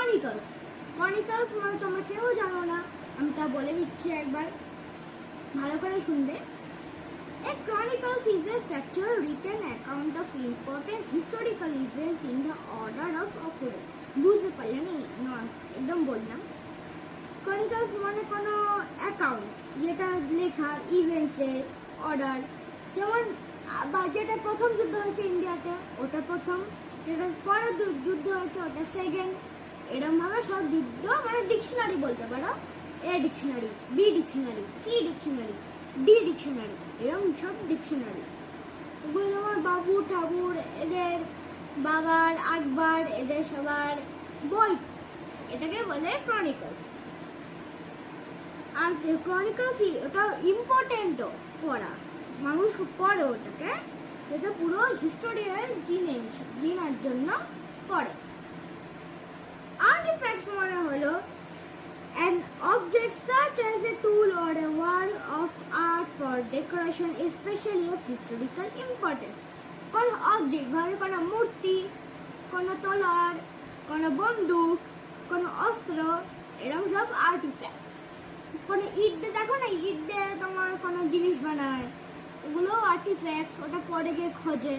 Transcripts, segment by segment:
Chronicles. Chronicles মানে তোমরা কেউ জানো না, আমি তা বলে দিচ্ছি একবার, ভালো করে শুনবে। A chronicles is a factual written account of important historical events in the order of occurrence. বুঝতে পারলেন? না একদম বললাম। Chronicles মানে কোনো অ্যাকাউন্ট যেটা লেখা ইভেন্টসের অর্ডার, যেমন বা যেটা প্রথম যুদ্ধ হয়েছে ইন্ডিয়াতে ওটা প্রথম, যেটা পরের যুদ্ধ হয়েছে ওটা সেকেন্ড, এরকমভাবে সব যুদ্ধ মানে ডিকশনারি বলতে পারো। A dictionary, B dictionary, C dictionary, D dictionary, এরকম সব ডিকশনারি। ওগুলো যেমন বাবু ঠাকুর এদের, বাবার আকবর এদের সবার বই, এটাকে বলে ক্রনিকলস। আর ক্রনিকলস ওটা ইম্পর্টেন্টও পড়া, মানুষ পড়ে ওটাকে, যেটা পুরো হিস্টোরিয়াল জিনার জন্য পড়ে। আর্টিফ্যাক্টস মানে হলো an object such as a tool or a work of art for decoration, especially of historical importance. কোন অবজেক্ট ভাবে কোনো মূর্তি, কোনো তলোয়ার, কোনো বন্দুক, কোনো অস্ত্র, এরকম সব আর্টিফ্যাক্ট। কোনো ইট দিয়ে দেখো না, ইট দিয়ে তোমার কোনো জিনিস বানায়, ওগুলো আর্টিফ্যাক্টস, ওটা পরে গিয়ে খোঁজে,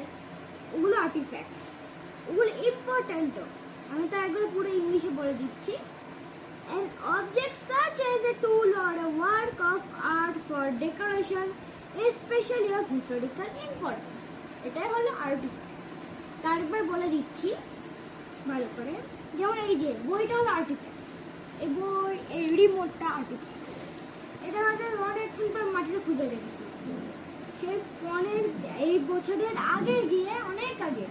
ওগুলো আর্টিফ্যাক্টস, ওগুলো ইম্পর্টেন্টও। আমি তো একবার পুরো ইংলিশে বলে দিচ্ছি। An object such as a tool or a work of art for decoration, especially of historical importance. এটাই হলো আর্টিফ্যাক্ট। তারপর বলে দিচ্ছি ভালো করে, যেমন এই যে বইটা হলো আর্টিফ্যাক্ট, এই বই, এই রিমোটটা আর্টিফ্যাক্ট। এটা হয়তো অনেক কিন্তু মাটিতে খুঁজে রেখেছি, সে এই বছরের আগে গিয়ে অনেক আগে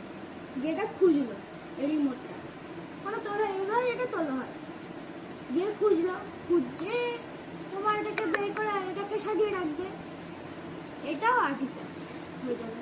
যেটা খুঁজলো এই রিমোটটা, কোনো তোলা এবার এটা তোলা হয় গিয়ে খুঁজলো, খুঁজে তোমার এটাকে বের করে এটাকে সাজিয়ে রাখবে, এটাও আর্টিফ্যাক্ট হয়ে যাবে।